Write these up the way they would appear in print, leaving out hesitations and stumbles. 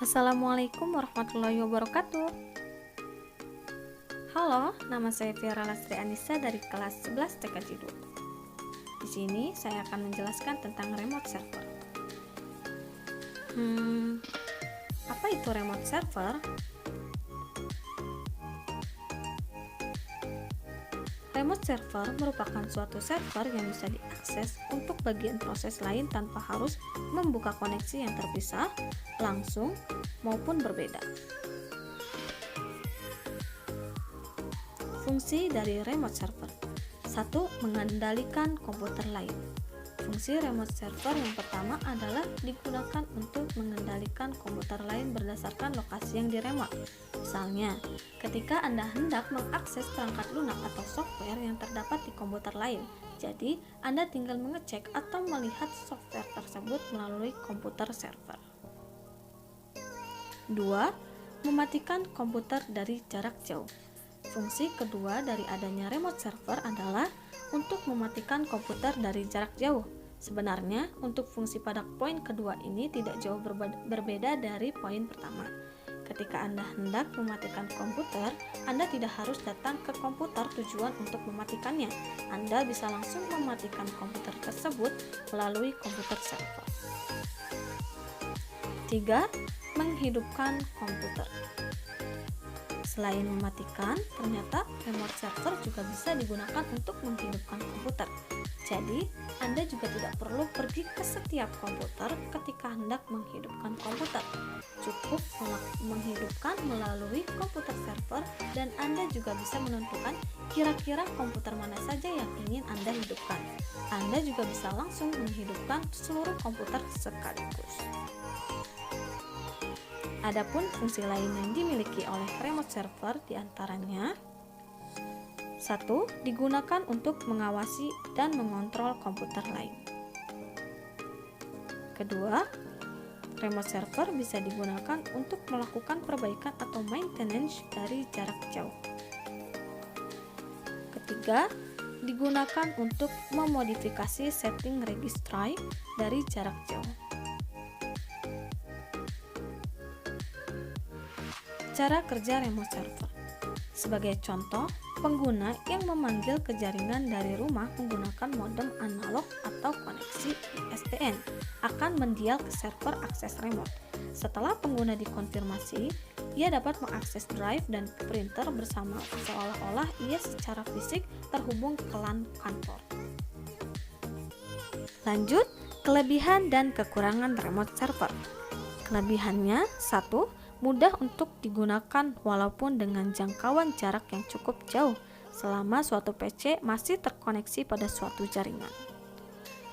Assalamualaikum warahmatullahi wabarakatuh. Halo, nama saya Viara Lastri Anissa dari kelas 11 TKJ 2. Di sini saya akan menjelaskan tentang remote server. Apa itu remote server? Remote server merupakan suatu server yang bisa diakses untuk bagian proses lain tanpa harus membuka koneksi yang terpisah, langsung, maupun berbeda. Fungsi dari remote server. 1. Mengendalikan komputer lain. Fungsi remote server yang pertama adalah digunakan untuk mengendalikan komputer lain berdasarkan lokasi yang diremote. Misalnya, ketika Anda hendak mengakses perangkat lunak atau software yang terdapat di komputer lain, jadi Anda tinggal mengecek atau melihat software tersebut melalui komputer server. 2. Mematikan komputer dari jarak jauh. Fungsi kedua dari adanya remote server adalah untuk mematikan komputer dari jarak jauh. Sebenarnya, untuk fungsi pada poin kedua ini tidak jauh berbeda dari poin pertama. Ketika Anda hendak mematikan komputer, Anda tidak harus datang ke komputer tujuan untuk mematikannya. Anda bisa langsung mematikan komputer tersebut melalui komputer server. 3. Menghidupkan komputer. Selain mematikan, ternyata remote server juga bisa digunakan untuk menghidupkan komputer. Jadi, Anda juga tidak perlu pergi ke setiap komputer ketika hendak menghidupkan komputer. Cukup menghidupkan melalui komputer server dan Anda juga bisa menentukan kira-kira komputer mana saja yang ingin Anda hidupkan. Anda juga bisa langsung menghidupkan seluruh komputer sekaligus. Adapun fungsi lain yang dimiliki oleh remote server diantaranya 1. Digunakan untuk mengawasi dan mengontrol komputer lain. Kedua, remote server bisa digunakan untuk melakukan perbaikan atau maintenance dari jarak jauh. Ketiga, digunakan untuk memodifikasi setting registry dari jarak jauh. Cara kerja remote server. Sebagai contoh, pengguna yang memanggil ke jaringan dari rumah menggunakan modem analog atau koneksi ISDN akan mendial ke server akses remote. Setelah pengguna dikonfirmasi, ia dapat mengakses drive dan printer bersama seolah-olah ia secara fisik terhubung ke LAN kantor. Lanjut, kelebihan dan kekurangan remote server. Kelebihannya 1. Mudah untuk digunakan walaupun dengan jangkauan jarak yang cukup jauh selama suatu PC masih terkoneksi pada suatu jaringan.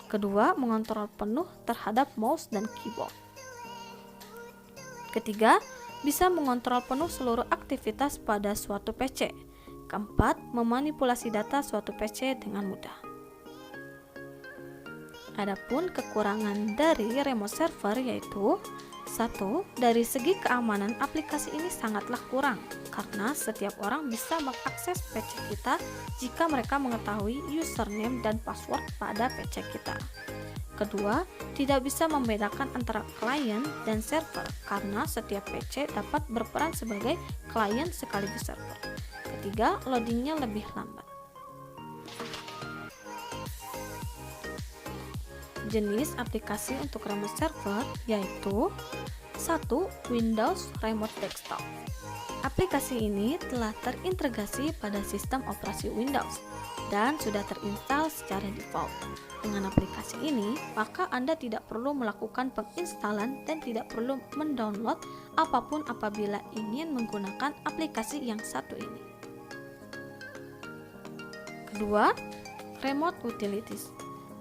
Kedua, mengontrol penuh terhadap mouse dan keyboard. Ketiga, bisa mengontrol penuh seluruh aktivitas pada suatu PC. Keempat, memanipulasi data suatu PC dengan mudah. Adapun kekurangan dari remote server yaitu 1. Dari segi keamanan, aplikasi ini sangatlah kurang karena setiap orang bisa mengakses PC kita jika mereka mengetahui username dan password pada PC kita. Kedua, tidak bisa membedakan antara klien dan server karena setiap PC dapat berperan sebagai klien sekaligus server. Ketiga, loadingnya lebih lambat. Jenis aplikasi untuk remote server yaitu 1. Windows Remote Desktop. Aplikasi ini telah terintegrasi pada sistem operasi Windows dan sudah terinstal secara default. Dengan aplikasi ini, maka Anda tidak perlu melakukan penginstalan dan tidak perlu mendownload apapun apabila ingin menggunakan aplikasi yang satu ini. Kedua, Remote Utilities.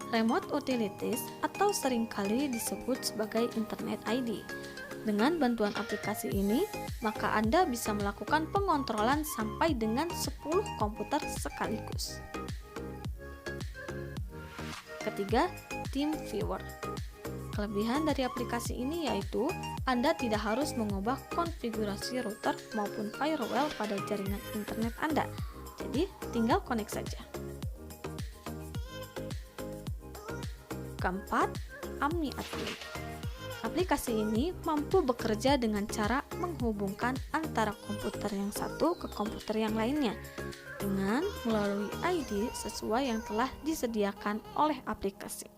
Remote Utilities atau seringkali disebut sebagai Internet ID. Dengan bantuan aplikasi ini, maka Anda bisa melakukan pengontrolan sampai dengan 10 komputer sekaligus. Ketiga, TeamViewer. Kelebihan dari aplikasi ini yaitu Anda tidak harus mengubah konfigurasi router maupun firewall pada jaringan internet Anda. Jadi, tinggal connect saja. Keempat, Omni Admin. Aplikasi ini mampu bekerja dengan cara menghubungkan antara komputer yang satu ke komputer yang lainnya dengan melalui ID sesuai yang telah disediakan oleh aplikasi.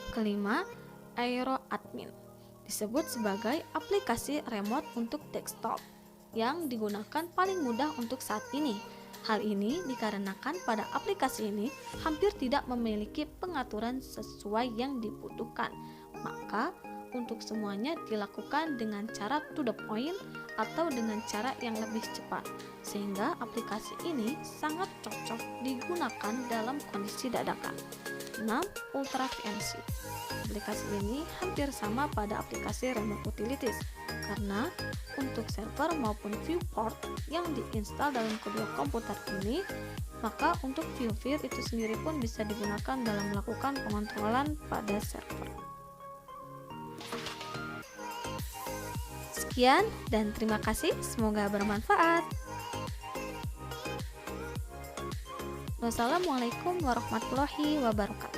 Kelima, Aero Admin disebut sebagai aplikasi remote untuk desktop yang digunakan paling mudah untuk saat ini. Hal ini dikarenakan pada aplikasi ini hampir tidak memiliki pengaturan sesuai yang dibutuhkan. Maka, untuk semuanya dilakukan dengan cara to the point atau dengan cara yang lebih cepat. Sehingga aplikasi ini sangat cocok digunakan dalam kondisi dadakan. 6. Ultra VNC. Aplikasi ini hampir sama pada aplikasi Remote Utilities karena untuk server maupun viewport yang diinstal dalam kedua komputer ini, maka untuk viewport itu sendiri pun bisa digunakan dalam melakukan pengontrolan pada server. Sekian dan terima kasih, semoga bermanfaat. Wassalamualaikum warahmatullahi wabarakatuh.